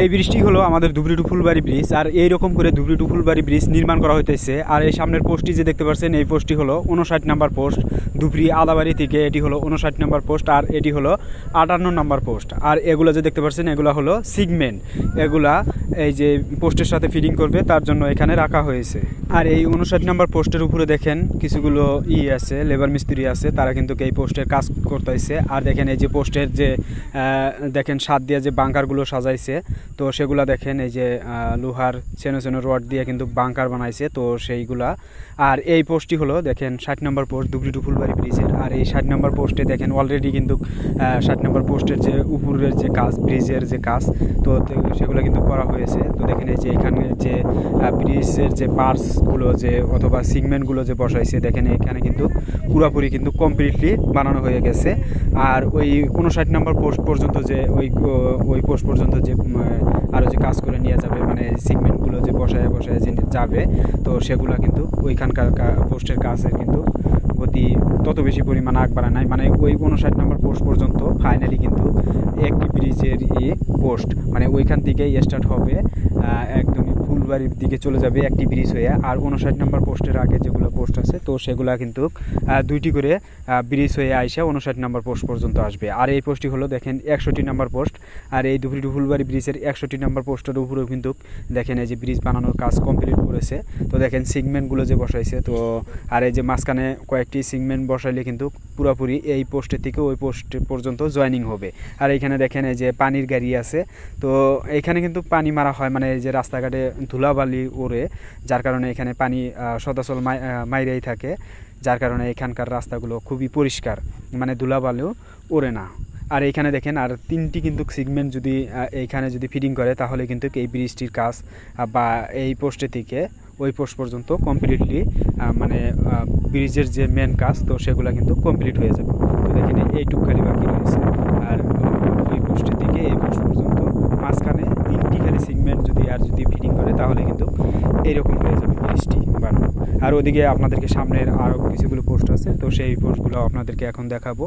এই ব্রিজটি হলো আমাদের ধুবড়ী টু ফুলবাড়ি ব্রিজ। আর এইরকম করে ধুবড়ী টু ফুলবাড়ি ব্রিজ নির্মাণ করা হইতেছে। আর এই সামনের পোস্টটি যে দেখতে পাচ্ছেন, এই পোস্টটি হলো 59 নম্বর পোস্ট। ধুবড়ী আদাবাড়ি থেকে এটি হলো 59 নম্বর পোস্ট, আর এটি হলো 58 নম্বর পোস্ট। আর এগুলো যে দেখতে পাচ্ছেন, এগুলো হলো সিগমেন্ট। এগুলা এই যে পোস্টের সাথে ফিটিং করবে, তার জন্য এখানে রাখা হয়েছে। আর এই 59 নম্বর পোস্টের উপরে দেখেন কিছুগুলো আছে, লেবার মিস্ত্রি আছে, তারা কিন্তু এই পোস্টের কাজ করতেছে। আর দেখেন এই যে পোস্টের যে দেখেন সাত দিয়ে যে বাঙ্কারগুলো সাজাইছে, তো সেগুলা দেখেন এই যে লোহার চেনো চেনো রড দিয়ে কিন্তু বাঙ্কার বানাইছে, তো সেইগুলা। আর এই পোস্টটি হলো দেখেন 60 নম্বর পোস্ট ধুবড়ী টু ফুলবাড়ি ব্রিজের। আর এই 60 নম্বর পোস্টে দেখেন অলরেডি কিন্তু 60 নম্বর পোস্টের যে উপরের যে কাজ, ব্রিজের যে কাজ, তো সেগুলো কিন্তু করা হয়েছে। তো দেখেন এই যে এখানে যে ব্রিজের যে পার্টসগুলো যে অথবা সিগমেন্টগুলো যে বসাইছে, দেখেন এখানে কিন্তু পুরোপুরি কিন্তু কমপ্লিটলি বানানো হয়ে গেছে। আর ওই 59 নম্বর পোস্ট পর্যন্ত যে ওই পোস্ট পর্যন্ত যে আরও যে কাজ করে নিয়ে যাবে, মানে সিগমেন্টগুলো যে বসায় যে যাবে, তো সেগুলো কিন্তু ওইখানকার পোস্টের কাজের কিন্তু গতি তত বেশি পরিমাণ আগ বাড়ায় নাই। মানে ওই 59 নম্বর পোস্ট পর্যন্ত ফাইনালি কিন্তু একটি ব্রিজের পোস্ট, মানে ওইখান থেকেই স্টার্ট হবে, একদমই ফুলবাড়ির দিকে চলে যাবে একটি ব্রিজ হয়ে। আর 59 নম্বর পোস্টের আগে যেগুলো পোস্ট আছে, তো সেগুলা কিন্তু দুইটি করে ব্রিজ হয়ে আইসা 59 নম্বর পোস্ট পর্যন্ত আসবে। আর এই পোস্টটি হলো দেখেন 61 নম্বর পোস্ট। আর এই ধুবড়ী টু ফুলবাড়ি ব্রিজের 61 নম্বর পোস্টের উপরেও কিন্তু দেখেন এই যে ব্রিজ বানানোর কাজ কমপ্লিট করেছে। তো দেখেন সিগমেন্টগুলো যে বসাইছে, তো আর এই যে মাঝখানে কয়েকটি সিগমেন্ট বসাইলে কিন্তু পুরোপুরি এই পোস্টের থেকে ওই পোস্ট পর্যন্ত জয়েনিং হবে। আর এইখানে দেখেন এই যে পানির গাড়ি আছে, তো এখানে কিন্তু পানি মারা হয়, মানে এই যে রাস্তাঘাটে ধুলাবালি ওড়ে, যার কারণে এখানে পানি সদাচল মাইরেই থাকে, যার কারণে এখানকার রাস্তাগুলো খুবই পরিষ্কার, মানে ধুলাবালিও ওড়ে না। আর এইখানে দেখেন আর তিনটি কিন্তু সিগমেন্ট যদি এইখানে যদি ফিটিং করে, তাহলে কিন্তু এই ব্রিজটির কাজ বা এই পোস্টে থেকে ওই পোস্ট পর্যন্ত কমপ্লিটলি মানে ব্রিজের যে মেন কাজ, তো সেগুলো কিন্তু কমপ্লিট হয়ে যাবে। তো দেখেন এইটুক খালি বাকি রয়েছে। আর ওই পোস্টের থেকে এই পোস্ট পর্যন্ত মাঝখানে তিনটি খালি সিগমেন্ট যদি ফিটিং করে, তাহলে কিন্তু এইরকম হয়ে যাবে ব্রিজটি বানানো। আর ওদিকে আপনাদেরকে সামনের আরও কিছুগুলো পোস্ট আছে, তো সেই পোস্টগুলো আপনাদেরকে এখন দেখাবো।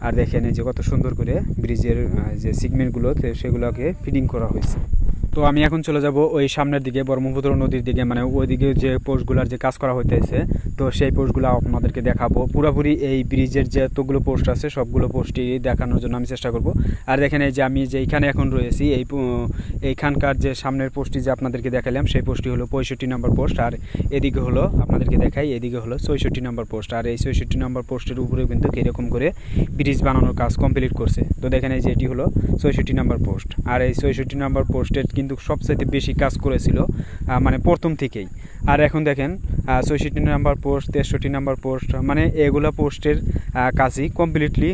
আর দেখেন এই যে কত সুন্দর করে ব্রিজের যে সিগমেন্টগুলো, সেগুলোকে ফিটিং করা হয়েছে। তো আমি এখন চলে যাব ওই সামনের দিকে, ব্রহ্মপুত্র নদীর দিকে, মানে ওইদিকে যে পোস্টগুলোর যে কাজ করা হইতেছে, তো সেই পোস্টগুলো আপনাদেরকে দেখাবো। পুরোপুরি এই ব্রিজের যে এতগুলো পোস্ট আছে, সবগুলো পোস্টই দেখানোর জন্য আমি চেষ্টা করব। আর দেখেন এই যে আমি যে এইখানে এখন রয়েছি, এইখানকার যে সামনের পোস্টটি যে আপনাদেরকে দেখালাম, সেই পোস্টটি হলো 65 নম্বর পোস্ট। আর এদিকে হলো আপনাদেরকে দেখাই, এদিকে হলো 66 নম্বর পোস্ট। আর এই 66 নম্বর পোস্টের উপরেও কিন্তু এরকম করে ব্রিজ বানানোর কাজ কমপ্লিট করছে। তো দেখেন এই যে এটি হলো 66 নম্বর পোস্ট। আর এই 66 নম্বর পোস্টের কিন্তু সবচাইতে বেশি কাজ করেছিল মানে প্রথম থেকেই। আর এখন দেখেন 66 নম্বর পোস্ট, 63 নম্বর পোস্ট, মানে এগুলা পোস্টের কাজই কমপ্লিটলি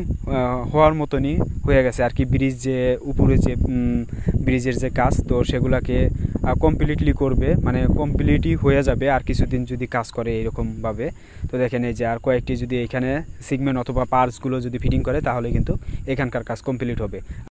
হওয়ার মতনই হয়ে গেছে আর কি। ব্রিজ যে উপরে যে ব্রিজের যে কাজ, তো সেগুলাকে কমপ্লিটলি করবে, মানে কমপ্লিটই হয়ে যাবে আর কিছুদিন যদি কাজ করে এরকমভাবে। তো দেখেন এই যে আর কয়েকটি যদি এখানে সিগমেন্ট অথবা পার্টসগুলো যদি ফিটিং করে, তাহলে কিন্তু এখানকার কাজ কমপ্লিট হবে।